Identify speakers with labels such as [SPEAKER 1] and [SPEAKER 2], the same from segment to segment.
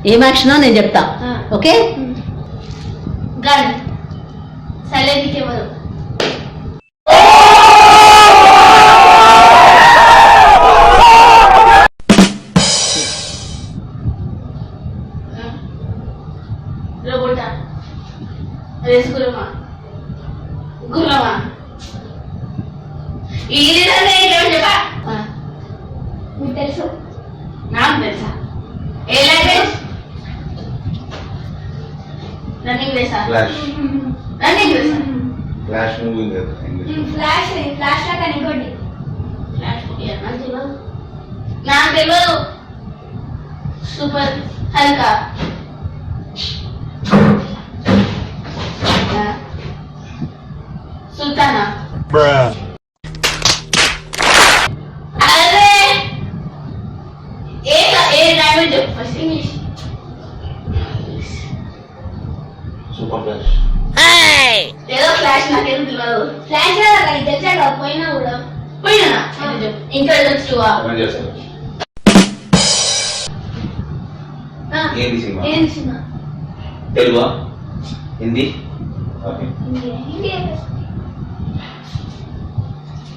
[SPEAKER 1] ఏం యాక్షనో నేను చెప్తా. ఓకే,
[SPEAKER 2] గన్ సైలెంట్ ఎవరు రోబోటా రేస్ గుర్రమా గుర్రమా ఈ విధంగా ఏమని చెప్పా మీకు తెలుసు నాకు తెలుసా ఏ లాంగ్వేజ్ రన్నింగ్ రేసా రన్నింగ్ రేసా
[SPEAKER 3] flash moving English
[SPEAKER 2] flash flash లాగా ఇంకోటి ఫ్లాష్ నాకు తెలియదు సూపర్ హల్కా సుల్తానా అరే ఏ language first English
[SPEAKER 3] super flash
[SPEAKER 2] ఏదో ఫ్లాష్ నాకేం తెలియదు ఫ్లాష్ తెలిసాక పోయినా కూడా పోయినా ఇంకా చూవా
[SPEAKER 3] ఏంది సినిమా
[SPEAKER 2] ఏం cinema
[SPEAKER 3] Telugu Hindi okay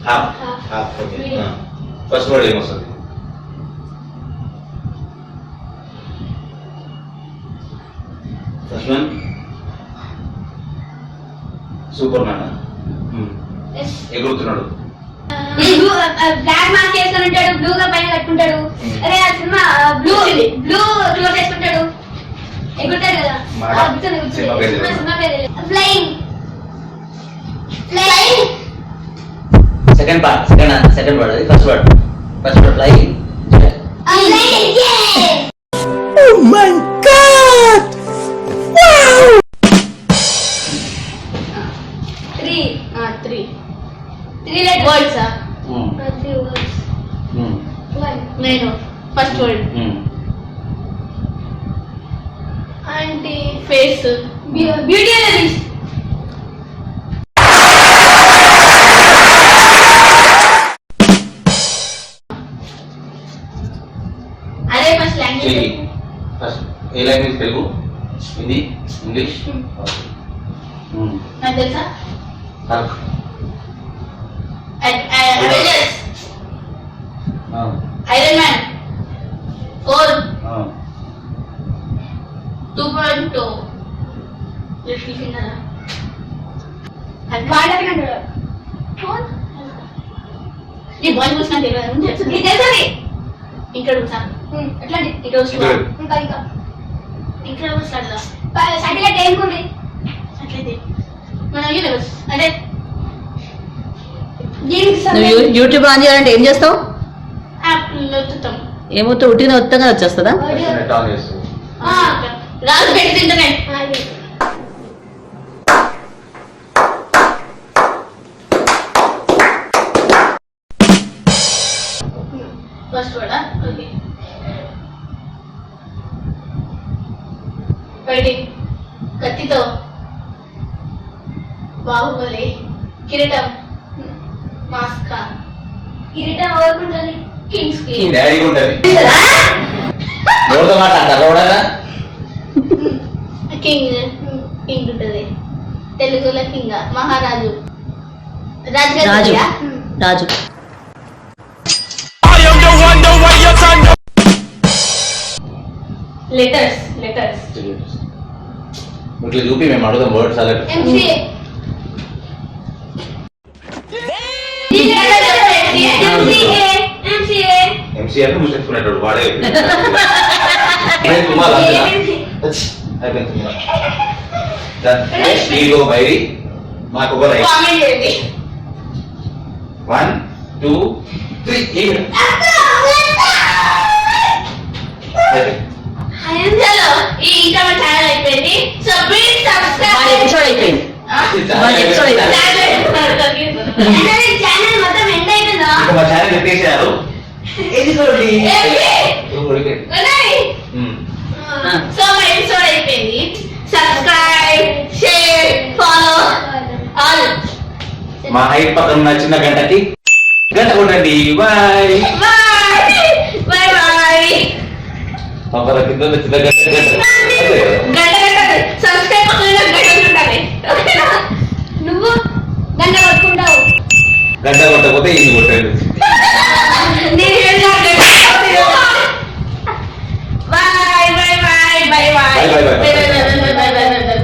[SPEAKER 3] half okay first word ఏమొస్తుంది ఫస్ట్ వన్ సూపర్ మ్యాన్ ఎగురుతున్నాడు
[SPEAKER 2] బ్లాక్ మాస్క్ వేసుకొని ఉంటాడు బ్లూ గా పైన కట్టుకుంటాడు అరే ఆ సినిమా బ్లూ బ్లూ క్లోత్ వేసుకుంటాడు ఎగురుతాడు కదా సినిమా పేరు ఫ్లయింగ్ ఫ్లయింగ్
[SPEAKER 4] సెకండ్ వర్డ్ అది first word flying
[SPEAKER 1] oh my god wow
[SPEAKER 2] 3 words ah 3 words నేను ఫస్ట్ వర్డ్ అంటే ఫేస్ బ్యూటీ అనేది అరే ఫస్ట్ లాంగ్వేజ్
[SPEAKER 3] ఫస్ట్ ఏ లాంగ్వేజ్ తెలుగు హిందీ ఇంగ్లీష్
[SPEAKER 2] నాకు తెలుసా
[SPEAKER 3] Hulk
[SPEAKER 2] Avengers Iron Man 4 2.2 Little Finger వాడకంటాడు ఈ బాయ్ చూసినా తెలియదు తెలుసది ఇక్కడ చూసా ఎట్లాంటి ఇక్కడ చూసా ఇంకా ఇంకా ఇక్కడ చూసాడు సాటిలైట్ ఏముంది సాటిలైట్ మన యూనివర్స్ అంటే
[SPEAKER 1] నువ్వు యూట్యూబ్ ఆన్ చేయాలంటే ఏం చేస్తావు? ఏమవుతా ఉట్టిన ఉత్తగా వచ్చేస్తుందా?
[SPEAKER 2] రాజు పెట్టి internet first word okay fighting కత్తితో బాహుబలి కిరీటం మాస్క్ కిరీటం ఎవరుకుంటుంది కింగ్స్ కి
[SPEAKER 3] డాడీ ఉంటది
[SPEAKER 4] నోటితో మాట్లాడతారు ఎవడన్నా
[SPEAKER 2] కింగ్ కింగ్ ఉంటుంది తెలుగులో కింగ్ మహారాజు
[SPEAKER 1] రాజు రాజు
[SPEAKER 2] లెటర్స్ లెటర్స్
[SPEAKER 4] ఇట్లా చూపి మేము అడుగుదాం వర్డ్స్ అలా
[SPEAKER 2] ఎంసీఏ
[SPEAKER 3] ఎంసీ అంటే ముసేసుకునేటోడు వాడే బైరి మాకు ఒక 1 2 3
[SPEAKER 2] ఇంకా మా ఛానల్ అయిపోయింది సో ప్లీజ్ సబ్స్క్రైబ్
[SPEAKER 1] ఎపిసోడ్ అయిపోయింది
[SPEAKER 2] ఛానల్ మొత్తం ఎండ్ అయిపోయిందా
[SPEAKER 3] మా ఛానల్ ఎత్తేసారు
[SPEAKER 2] సో మా ఎపిసోడ్ అయిపోయింది సబ్స్క్రైబ్ షేర్ ఫాలో ఆల్
[SPEAKER 3] మా హైట్ పక్కన ఉన్న చిన్న గంటకి గంట కొట్టండి బాయ్
[SPEAKER 2] బాయ్ బాయ్ బాయ్
[SPEAKER 4] కింద చిన్న గడ్డ అంతే కదా